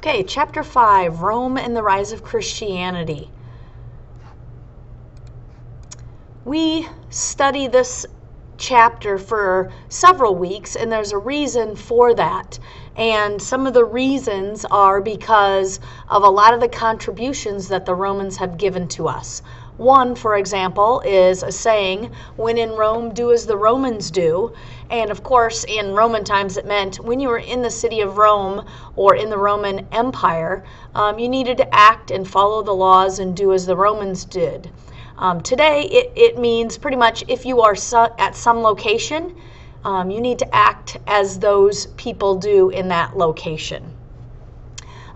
Okay, Chapter 5, Rome and the Rise of Christianity. We study this chapter for several weeks, and there's a reason for that. And some of the reasons are because of a lot of the contributions that the Romans have given to us. One, for example, is a saying, when in Rome, do as the Romans do. And of course, in Roman times, it meant when you were in the city of Rome or in the Roman Empire, you needed to act and follow the laws and do as the Romans did. Today, it means pretty much if you are at some location, you need to act as those people do in that location.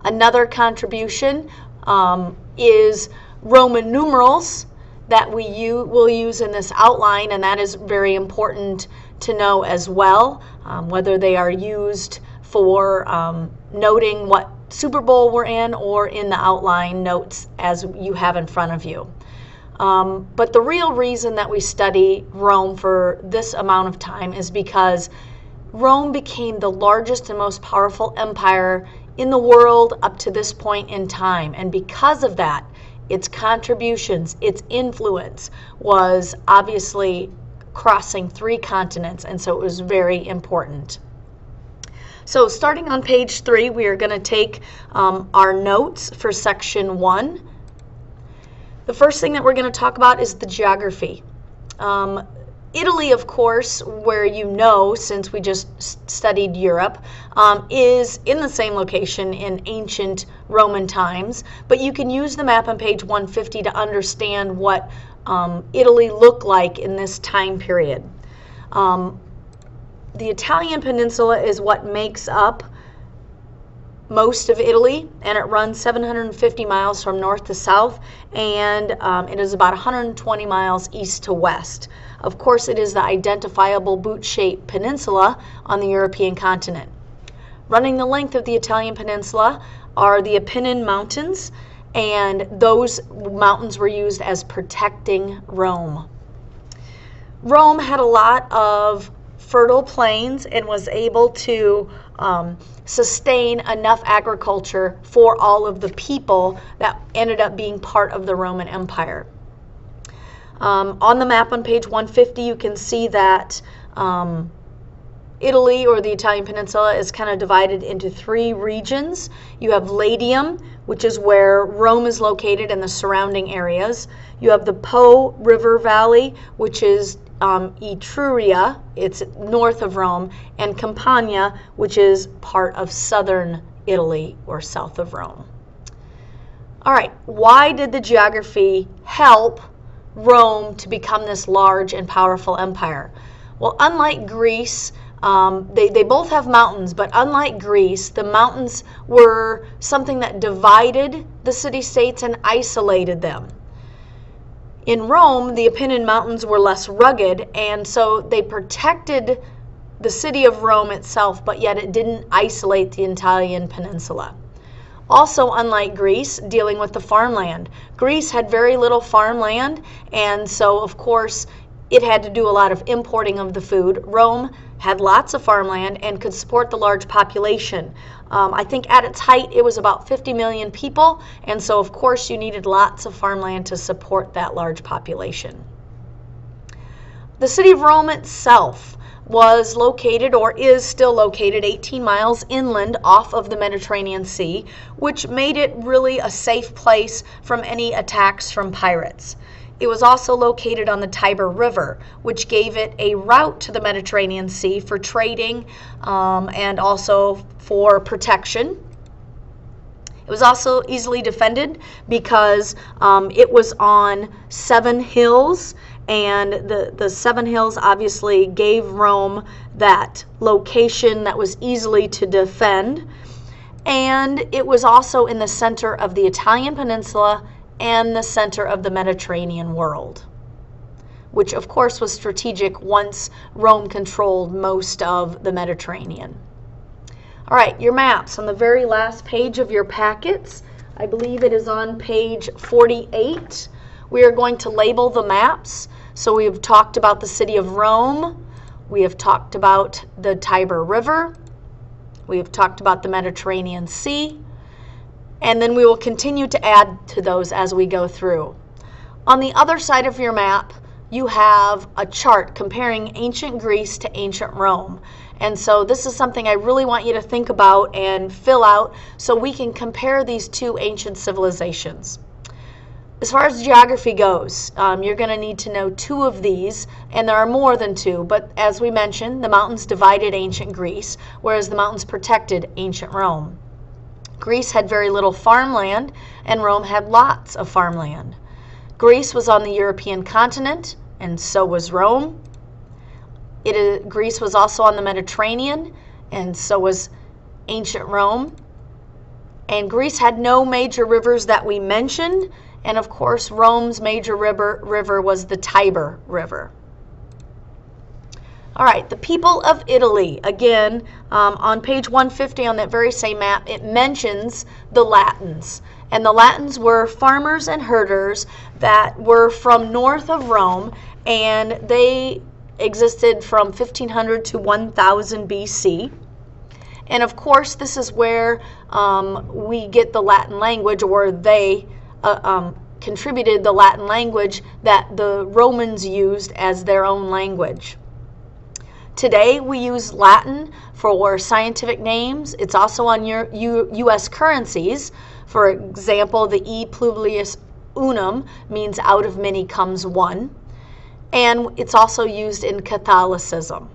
Another contribution is Roman numerals that will use in this outline, and that is very important to know as well, whether they are used for noting what Super Bowl we're in or in the outline notes as you have in front of you. But the real reason that we study Rome for this amount of time is because Rome became the largest and most powerful empire in the world up to this point in time. And because of that, its contributions, its influence was obviously crossing 3 continents, and so it was very important. So starting on page 3, we are going to take our notes for section 1. The first thing that we're going to talk about is the geography. Italy, of course, where you know, since we just studied Europe, is in the same location in ancient Roman times, but you can use the map on page 150 to understand what Italy looked like in this time period. The Italian peninsula is what makes up most of Italy, and it runs 750 miles from north to south, and it is about 120 miles east to west. Of course, it is the identifiable boot-shaped peninsula on the European continent. Running the length of the Italian peninsula are the Apennine Mountains, and those mountains were used as protecting Rome. Rome had a lot of fertile plains and was able to sustain enough agriculture for all of the people that ended up being part of the Roman Empire. On the map on page 150, you can see that Italy, or the Italian peninsula, is kind of divided into 3 regions. You have Latium, which is where Rome is located and the surrounding areas. You have the Po River Valley, which is Etruria, it's north of Rome, and Campania, which is part of southern Italy or south of Rome. All right, why did the geography help Rome to become this large and powerful empire? Well, unlike Greece, they both have mountains, but unlike Greece, the mountains were something that divided the city-states and isolated them. In Rome, the Apennine Mountains were less rugged, and so they protected the city of Rome itself, but yet it didn't isolate the Italian peninsula. Also, unlike Greece, dealing with the farmland. Greece had very little farmland, and so, of course, it had to do a lot of importing of the food. Rome had lots of farmland and could support the large population. I think at its height, it was about 50 million people, and so, of course, you needed lots of farmland to support that large population. The city of Rome itself was located, or is still located, 18 miles inland off of the Mediterranean Sea, which made it really a safe place from any attacks from pirates. It was also located on the Tiber River, which gave it a route to the Mediterranean Sea for trading and also for protection. It was also easily defended because it was on 7 hills, and the 7 hills obviously gave Rome that location that was easily to defend. And it was also in the center of the Italian peninsula and the center of the Mediterranean world, which of course was strategic once Rome controlled most of the Mediterranean. All right, your maps on the very last page of your packets. I believe it is on page 48. We are going to label the maps. So we have talked about the city of Rome. We have talked about the Tiber River. We have talked about the Mediterranean Sea. And then we will continue to add to those as we go through. On the other side of your map, you have a chart comparing ancient Greece to ancient Rome. And so this is something I really want you to think about and fill out so we can compare these two ancient civilizations. As far as geography goes, you're going to need to know two of these, and there are more than two, but as we mentioned, the mountains divided ancient Greece, whereas the mountains protected ancient Rome. Greece had very little farmland, and Rome had lots of farmland. Greece was on the European continent, and so was Rome. Greece was also on the Mediterranean, and so was ancient Rome. And Greece had no major rivers that we mentioned, and of course Rome's major river was the Tiber River. All right, the people of Italy, again, on page 150 on that very same map, it mentions the Latins. And the Latins were farmers and herders that were from north of Rome, and they existed from 1500 to 1000 BC. And of course, this is where we get the Latin language, or they contributed the Latin language that the Romans used as their own language. Today, we use Latin for scientific names. It's also on your U.S. currencies. For example, the E pluribus unum means out of many comes one. And it's also used in Catholicism.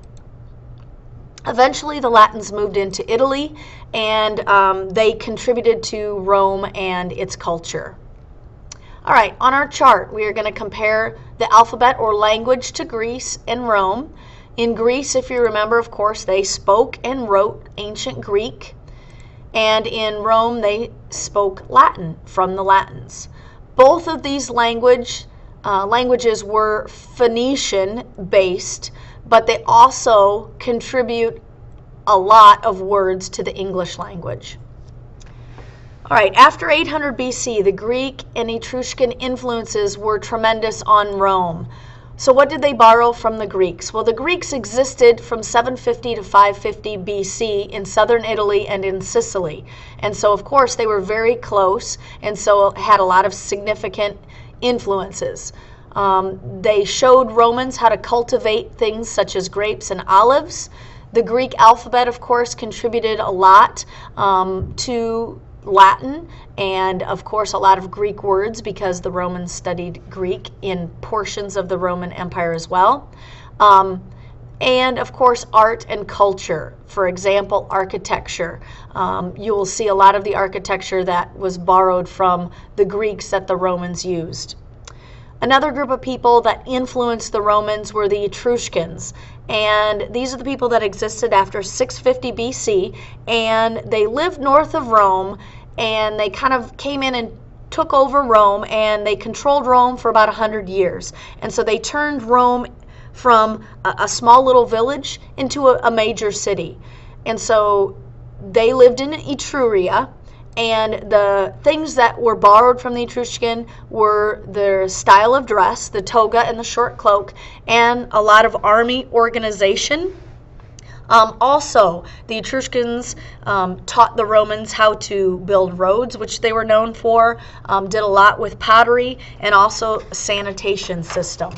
Eventually, the Latins moved into Italy, and they contributed to Rome and its culture. All right, on our chart, we are going to compare the alphabet or language to Greece and Rome. In Greece, if you remember, of course, they spoke and wrote ancient Greek. And in Rome, they spoke Latin from the Latins. Both of these languages were Phoenician-based, but they also contribute a lot of words to the English language. All right, after 800 BC, the Greek and Etruscan influences were tremendous on Rome. So what did they borrow from the Greeks? Well, the Greeks existed from 750 to 550 BC in southern Italy and in Sicily. And so, of course, they were very close, and so had a lot of significant influences. They showed Romans how to cultivate things such as grapes and olives. The Greek alphabet, of course, contributed a lot to Latin, and of course a lot of Greek words because the Romans studied Greek in portions of the Roman Empire as well. And of course art and culture. For example, architecture. You will see a lot of the architecture that was borrowed from the Greeks that the Romans used. Another group of people that influenced the Romans were the Etruscans. And these are the people that existed after 650 BC, and they lived north of Rome, and they kind of came in and took over Rome, and they controlled Rome for about 100 years. And so they turned Rome from a small little village into a major city. And so they lived in Etruria, and the things that were borrowed from the Etruscan were their style of dress, the toga and the short cloak, and a lot of army organization. Also, the Etruscans taught the Romans how to build roads, which they were known for, did a lot with pottery, and also a sanitation system.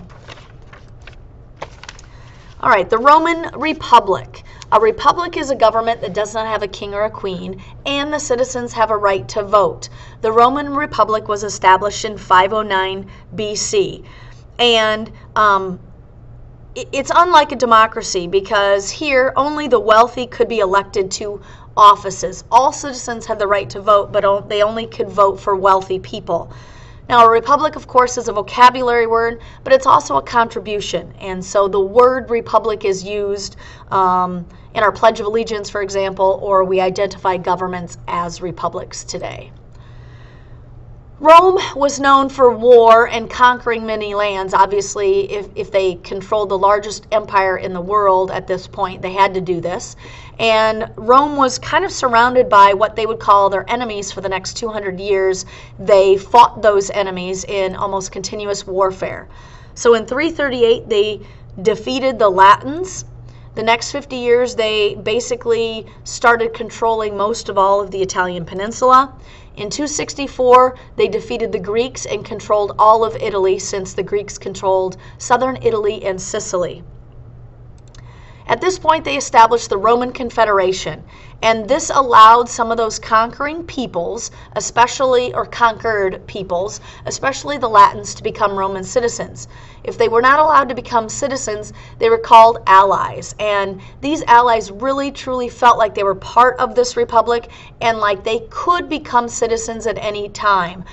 All right, the Roman Republic. A republic is a government that does not have a king or a queen, and the citizens have a right to vote. The Roman Republic was established in 509 BC, and it's unlike a democracy because here only the wealthy could be elected to offices. All citizens had the right to vote, but they only could vote for wealthy people. Now, a republic, of course, is a vocabulary word, but it's also a contribution. And so the word republic is used in our Pledge of Allegiance, for example, or we identify governments as republics today. Rome was known for war and conquering many lands. Obviously, if they controlled the largest empire in the world at this point, they had to do this. And Rome was kind of surrounded by what they would call their enemies for the next 200 years. They fought those enemies in almost continuous warfare. So in 338, they defeated the Latins. The next 50 years, they basically started controlling most of all of the Italian peninsula. In 264, they defeated the Greeks and controlled all of Italy, since the Greeks controlled southern Italy and Sicily. At this point, they established the Roman Confederation, and this allowed some of those conquering peoples, especially the Latins, to become Roman citizens. If they were not allowed to become citizens, they were called allies, and these allies really truly felt like they were part of this republic and like they could become citizens at any time.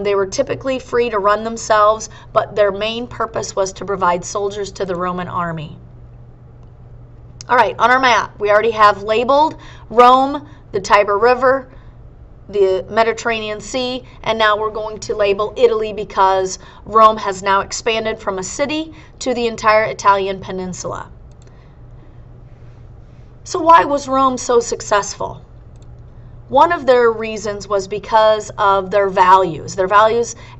They were typically free to run themselves, but their main purpose was to provide soldiers to the Roman army. All right, on our map, we already have labeled Rome, the Tiber River, the Mediterranean Sea, and now we're going to label Italy because Rome has now expanded from a city to the entire Italian peninsula. So why was Rome so successful? One of their reasons was because of their values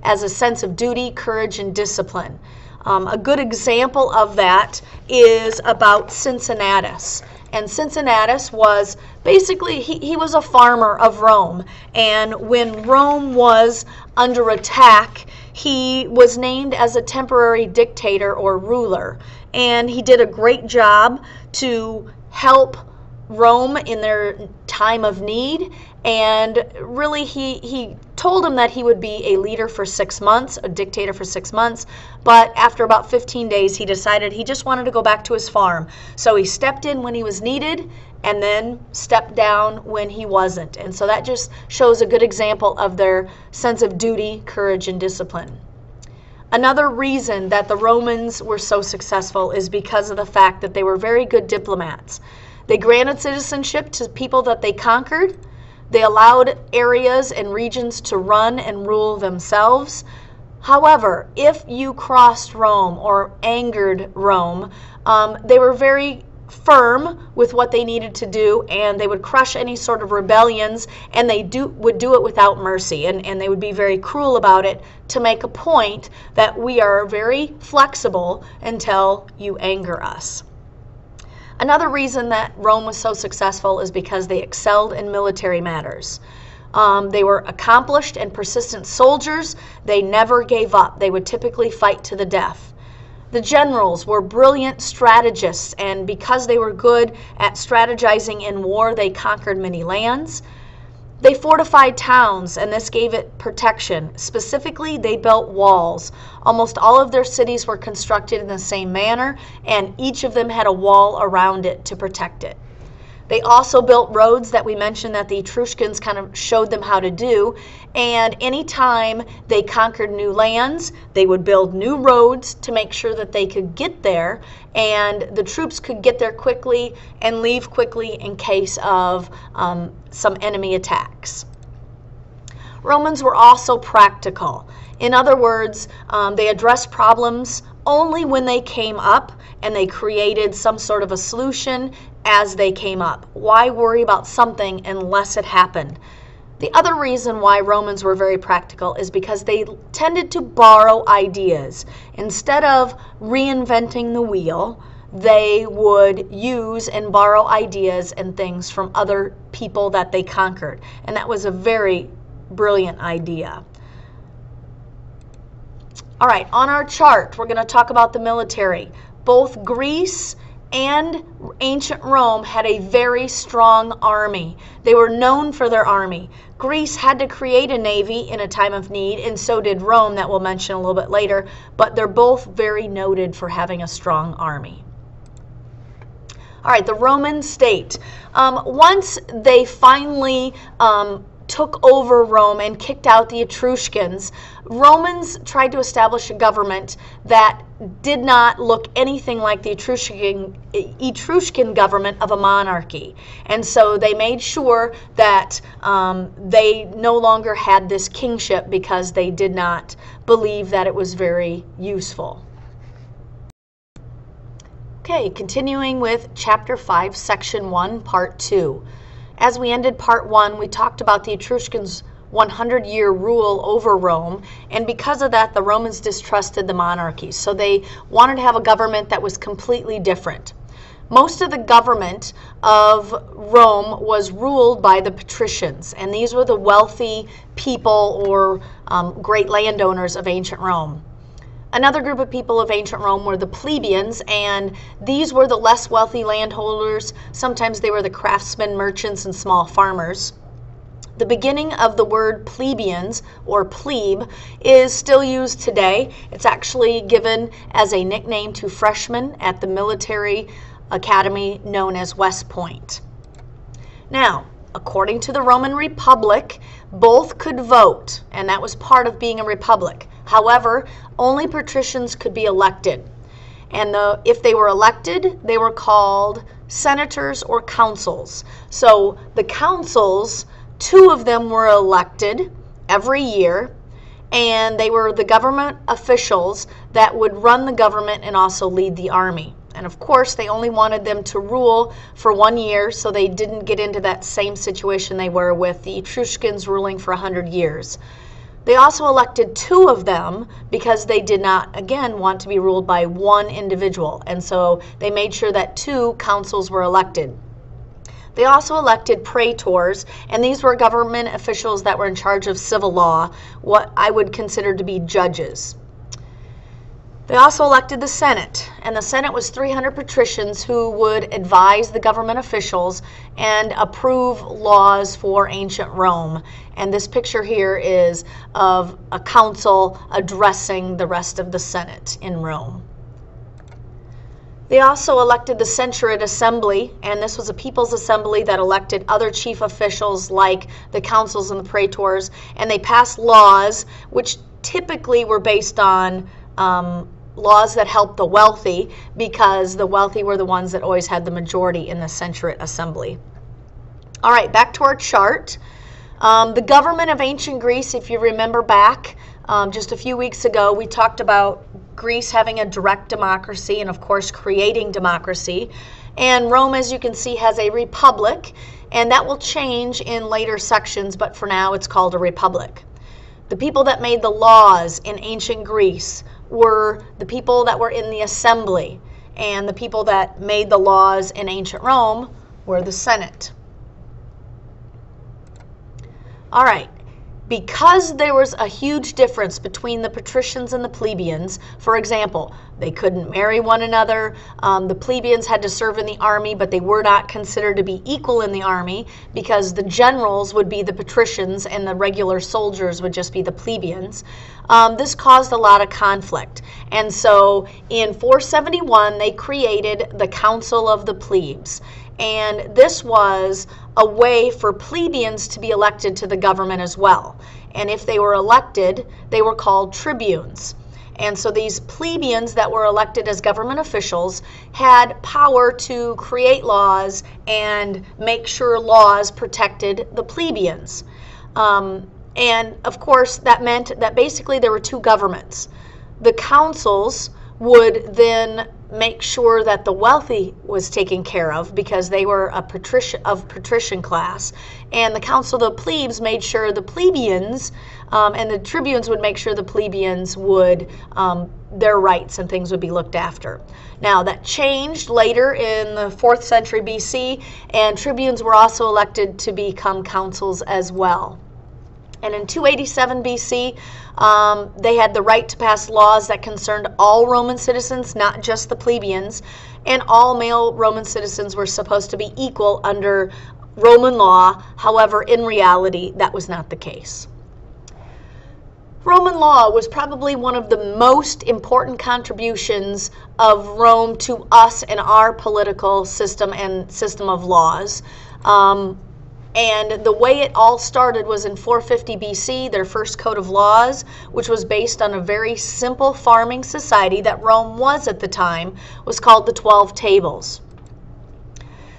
as a sense of duty, courage, and discipline. A good example of that is about Cincinnatus. And Cincinnatus was basically, he was a farmer of Rome. And when Rome was under attack, he was named as a temporary dictator or ruler. And he did a great job to help Rome in their time of need, and really he told him that he would be a leader for 6 months, a dictator for 6 months, but after about 15 days he decided he just wanted to go back to his farm. So he stepped in when he was needed and then stepped down when he wasn't. And so that just shows a good example of their sense of duty, courage, and discipline. Another reason that the Romans were so successful is because of the fact that they were very good diplomats. They granted citizenship to people that they conquered. They allowed areas and regions to run and rule themselves. However, if you crossed Rome or angered Rome, they were very firm with what they needed to do, and they would crush any sort of rebellions, and they would do it without mercy, and they would be very cruel about it to make a point that we are very flexible until you anger us. Another reason that Rome was so successful is because they excelled in military matters. They were accomplished and persistent soldiers. They never gave up. They would typically fight to the death. The generals were brilliant strategists, and because they were good at strategizing in war, they conquered many lands. They fortified towns, and this gave it protection. Specifically, they built walls. Almost all of their cities were constructed in the same manner, and each of them had a wall around it to protect it. They also built roads that we mentioned that the Etruscans kind of showed them how to do, and anytime they conquered new lands, they would build new roads to make sure that they could get there, and the troops could get there quickly and leave quickly in case of some enemy attacks. Romans were also practical. In other words, they addressed problems only when they came up, and they created some sort of a solution as they came up. Why worry about something unless it happened? The other reason why Romans were very practical is because they tended to borrow ideas. Instead of reinventing the wheel, they would use and borrow ideas and things from other people that they conquered. And that was a very brilliant idea. All right, on our chart, we're going to talk about the military. Both Greece and ancient Rome had a very strong army. They were known for their army. Greece had to create a navy in a time of need, and so did Rome, that we'll mention a little bit later, but they're both very noted for having a strong army. All right, the Roman state. Once they finally took over Rome and kicked out the Etruscans, Romans tried to establish a government that did not look anything like the Etruscan government of a monarchy. And so they made sure that they no longer had this kingship because they did not believe that it was very useful. Okay, continuing with Chapter 5, Section 1, Part 2. As we ended Part 1, we talked about the Etruscans' 100-year rule over Rome, and because of that, the Romans distrusted the monarchy. So they wanted to have a government that was completely different. most of the government of Rome was ruled by the patricians, and these were the wealthy people or great landowners of ancient Rome. Another group of people of ancient Rome were the plebeians, and these were the less wealthy landholders. Sometimes they were the craftsmen, merchants, and small farmers. The beginning of the word plebeians, or plebe, is still used today. It's actually given as a nickname to freshmen at the military academy known as West Point. Now, according to the Roman Republic, both could vote, and that was part of being a republic. However, only patricians could be elected. And if they were elected, they were called senators or consuls. So the consuls, 2 of them were elected every year, and they were the government officials that would run the government and also lead the army. And of course, they only wanted them to rule for 1 year, so they didn't get into that same situation they were with the Etruscans ruling for 100 years. They also elected 2 of them because they did not, again, want to be ruled by 1 individual. And so they made sure that 2 consuls were elected. They also elected praetors, and these were government officials that were in charge of civil law, what I would consider to be judges. They also elected the Senate, and the Senate was 300 patricians who would advise the government officials and approve laws for ancient Rome. And this picture here is of a council addressing the rest of the Senate in Rome. They also elected the Centuriate Assembly, and this was a people's assembly that elected other chief officials like the consuls and the praetors, and they passed laws which typically were based on laws that helped the wealthy, because the wealthy were the ones that always had the majority in the Centuriate Assembly. All right, back to our chart. The government of ancient Greece, if you remember back just a few weeks ago, we talked about Greece having a direct democracy and, of course, creating democracy. And Rome, as you can see, has a republic, and that will change in later sections, but for now it's called a republic. The people that made the laws in ancient Greece were the people that were in the assembly, and the people that made the laws in ancient Rome were the Senate. All right, because there was a huge difference between the patricians and the plebeians, for example, they couldn't marry one another. The plebeians had to serve in the army, but they were not considered to be equal in the army because the generals would be the patricians and the regular soldiers would just be the plebeians. This caused a lot of conflict. And so in 471, they created the Council of the Plebes. And this was a way for plebeians to be elected to the government as well. And if they were elected, they were called tribunes. And so these plebeians that were elected as government officials had power to create laws and make sure laws protected the plebeians. And of course, that meant that basically there were 2 governments. The councils would then make sure that the wealthy was taken care of because they were a patrician class, and the council of the plebes made sure the plebeians and the tribunes would make sure the plebeians would their rights and things would be looked after. Now that changed later in the 4th century BC, and tribunes were also elected to become consuls as well. And in 287 BC, they had the right to pass laws that concerned all Roman citizens, not just the plebeians, and all male Roman citizens were supposed to be equal under Roman law. However, in reality, that was not the case. Roman law was probably one of the most important contributions of Rome to us and our political system and system of laws. And the way it all started was in 450 BC, their first code of laws, which was based on a very simple farming society that Rome was at the time, was called the 12 Tables.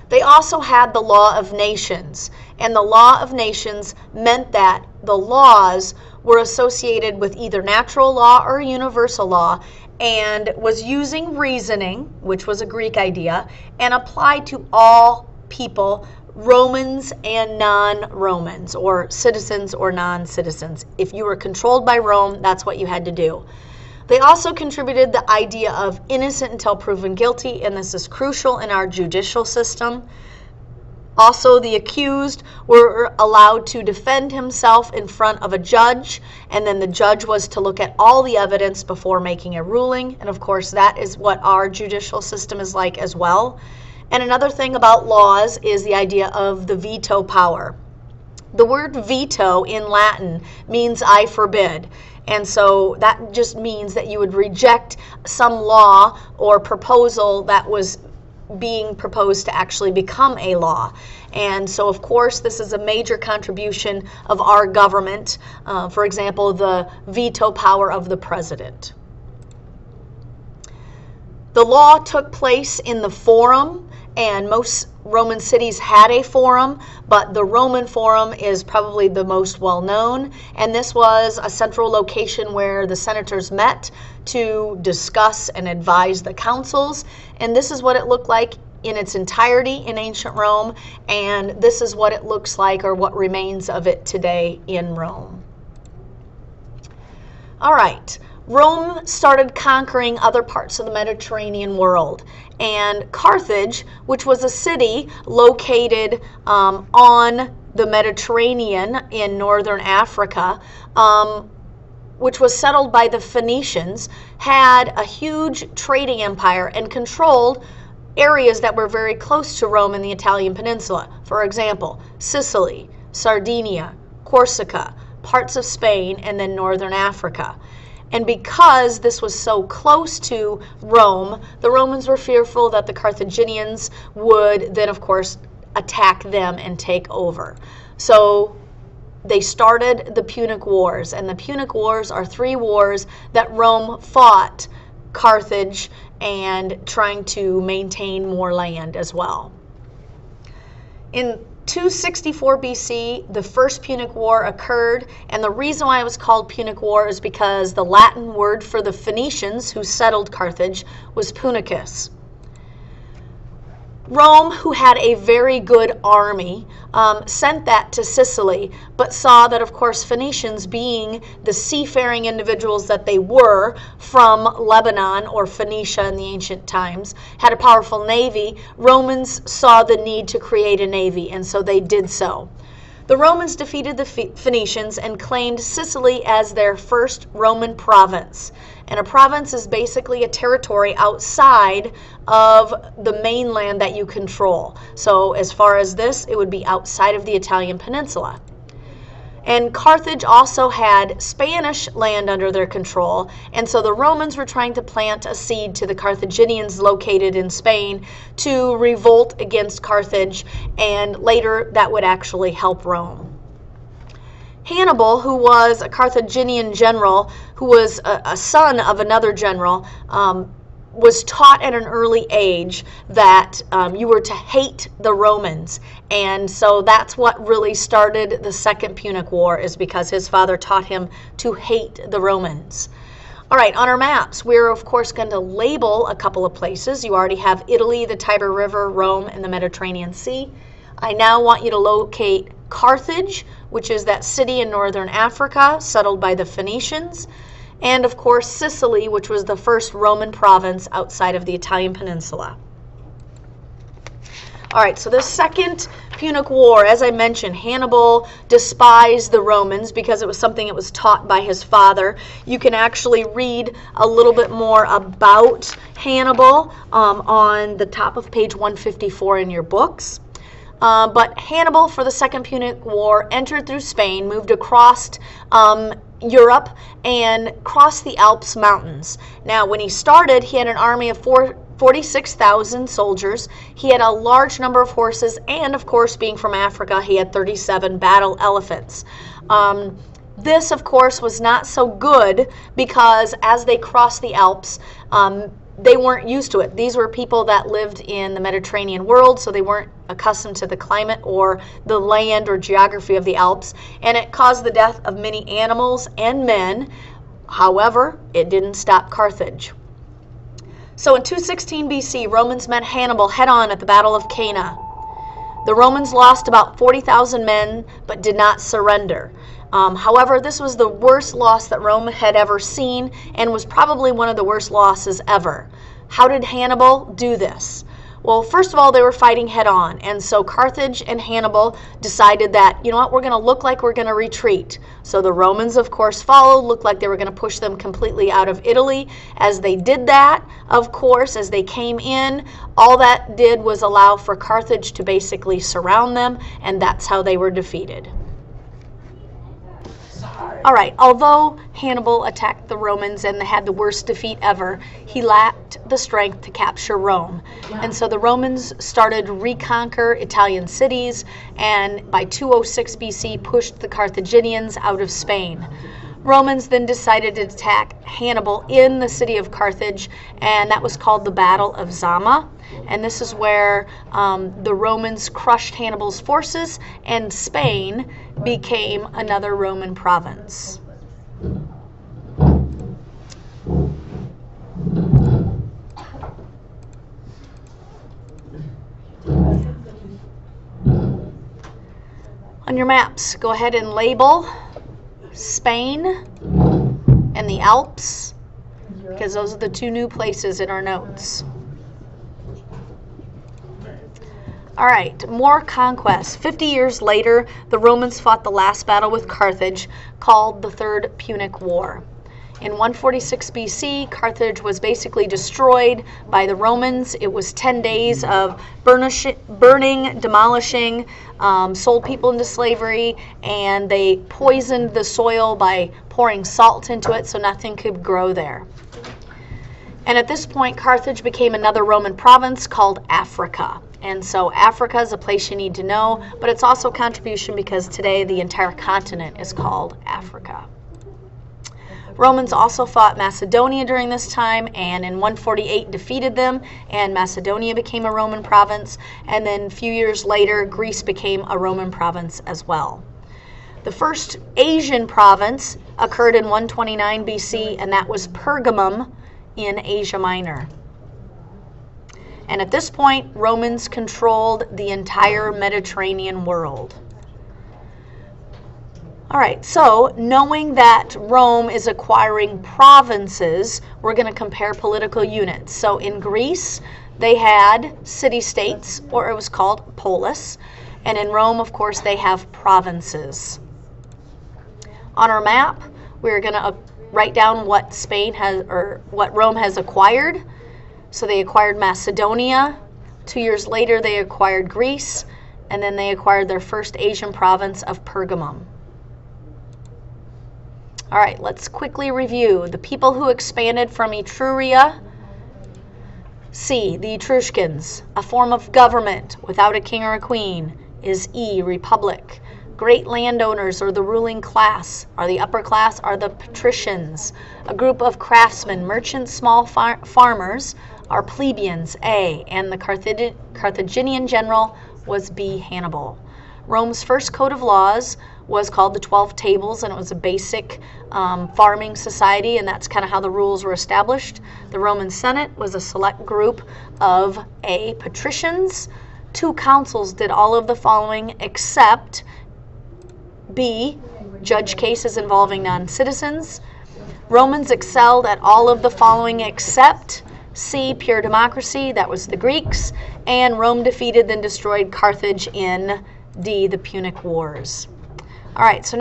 They also had the law of nations, and the law of nations meant that the laws were associated with either natural law or universal law, and was using reasoning, which was a Greek idea, and applied to all people, Romans and non-Romans, or citizens or non-citizens. If you were controlled by Rome, that's what you had to do. They also contributed the idea of innocent until proven guilty, and this is crucial in our judicial system. Also, the accused were allowed to defend himself in front of a judge, and then the judge was to look at all the evidence before making a ruling. And of course, that is what our judicial system is like as well. And another thing about laws is the idea of the veto power. The word veto in Latin means I forbid. And so that just means that you would reject some law or proposal that was being proposed to actually become a law. And so, of course, this is a major contribution of our government. For example, the veto power of the president. The law took place in the Forum, and most Roman cities had a forum, but the Roman Forum is probably the most well-known, and this was a central location where the senators met to discuss and advise the councils, and this is what it looked like in its entirety in ancient Rome, and this is what it looks like, or what remains of it today in Rome. All right. Rome started conquering other parts of the Mediterranean world, and Carthage, which was a city located on the Mediterranean in northern Africa, which was settled by the Phoenicians, had a huge trading empire and controlled areas that were very close to Rome in the Italian peninsula. For example, Sicily, Sardinia, Corsica, parts of Spain, and then northern Africa. And because this was so close to Rome, the Romans were fearful that the Carthaginians would then, of course, attack them and take over. So they started the Punic Wars, and the Punic Wars are 3 wars that Rome fought Carthage and trying to maintain more land as well. In 264 BC, the First Punic War occurred, and the reason why it was called Punic War is because the Latin word for the Phoenicians who settled Carthage was punicus. Rome, who had a very good army, sent that to Sicily, but saw that, of course, Phoenicians, being the seafaring individuals that they were from Lebanon or Phoenicia in the ancient times, had a powerful navy. Romans saw the need to create a navy, and so they did so. The Romans defeated the Phoenicians and claimed Sicily as their first Roman province. And a province is basically a territory outside of the mainland that you control. So as far as this, it would be outside of the Italian peninsula. And Carthage also had Spanish land under their control, and so the Romans were trying to plant a seed to the Carthaginians located in Spain to revolt against Carthage, and later that would actually help Rome. Hannibal, who was a Carthaginian general, who was a son of another general, was taught at an early age that you were to hate the Romans. And so that's what really started the Second Punic War, is because his father taught him to hate the Romans. All right, on our maps, we're of course going to label a couple of places. You already have Italy, the Tiber River, Rome, and the Mediterranean Sea. I now want you to locate Carthage, which is that city in northern Africa settled by the Phoenicians, and of course Sicily, which was the first Roman province outside of the Italian peninsula. All right, so the Second Punic War, as I mentioned, Hannibal despised the Romans because it was something that was taught by his father. You can actually read a little bit more about Hannibal on the top of page 154 in your books. But Hannibal, for the Second Punic War, entered through Spain, moved across Europe, and crossed the Alps mountains. Now, when he started, he had an army of 46,000 soldiers. He had a large number of horses, and of course, being from Africa, he had 37 battle elephants. This, of course, was not so good because as they crossed the Alps, they weren't used to it. These were people that lived in the Mediterranean world, so they weren't accustomed to the climate or the land or geography of the Alps, and it caused the death of many animals and men. However, it didn't stop Carthage. So in 216 BC, Romans met Hannibal head-on at the Battle of Cana. The Romans lost about 40,000 men, but did not surrender. However, this was the worst loss that Rome had ever seen and was probably one of the worst losses ever. How did Hannibal do this? Well, first of all, they were fighting head on, and so Carthage and Hannibal decided that, you know what, we're going to look like we're going to retreat. So the Romans, of course, followed, looked like they were going to push them completely out of Italy. As they did that, of course, as they came in, all that did was allow for Carthage to basically surround them, and that's how they were defeated. All right, although Hannibal attacked the Romans and had the worst defeat ever, he lacked the strength to capture Rome. And so the Romans started to reconquer Italian cities, and by 206 BC pushed the Carthaginians out of Spain. Romans then decided to attack Hannibal in the city of Carthage, and that was called the Battle of Zama. And this is where the Romans crushed Hannibal's forces, and Spain became another Roman province. On your maps, go ahead and label Spain and the Alps, because those are the two new places in our notes. All right, more conquests. 50 years later, the Romans fought the last battle with Carthage, called the Third Punic War. In 146 BC, Carthage was basically destroyed by the Romans. It was 10 days of burning, demolishing, sold people into slavery, and they poisoned the soil by pouring salt into it so nothing could grow there. And at this point, Carthage became another Roman province called Africa. And so Africa is a place you need to know, but it's also a contribution because today the entire continent is called Africa. Romans also fought Macedonia during this time, and in 148 defeated them, and Macedonia became a Roman province, and then a few years later Greece became a Roman province as well. The first Asian province occurred in 129 BC, and that was Pergamum in Asia Minor. And at this point, Romans controlled the entire Mediterranean world. All right, so knowing that Rome is acquiring provinces, we're going to compare political units. So in Greece, they had city-states, or it was called polis. And in Rome, of course, they have provinces. On our map, we're going to write down what Spain has, or what Rome has acquired. So they acquired Macedonia. 2 years later, they acquired Greece, and then they acquired their first Asian province of Pergamum. All right, let's quickly review. The people who expanded from Etruria. C, the Etruscans. A form of government without a king or a queen is E, republic. Great landowners, or the ruling class, are the upper class, are the patricians. A group of craftsmen, merchants, small farmers, are plebeians, A, and the Carthaginian general was B, Hannibal. Rome's first code of laws was called the 12 Tables, and it was a basic farming society, and that's kind of how the rules were established. The Roman Senate was a select group of A, patricians. 2 councils did all of the following except B, judge cases involving non-citizens. Romans excelled at all of the following except C, pure democracy, that was the Greeks, and Rome defeated then destroyed Carthage in D, the Punic Wars. All right, so now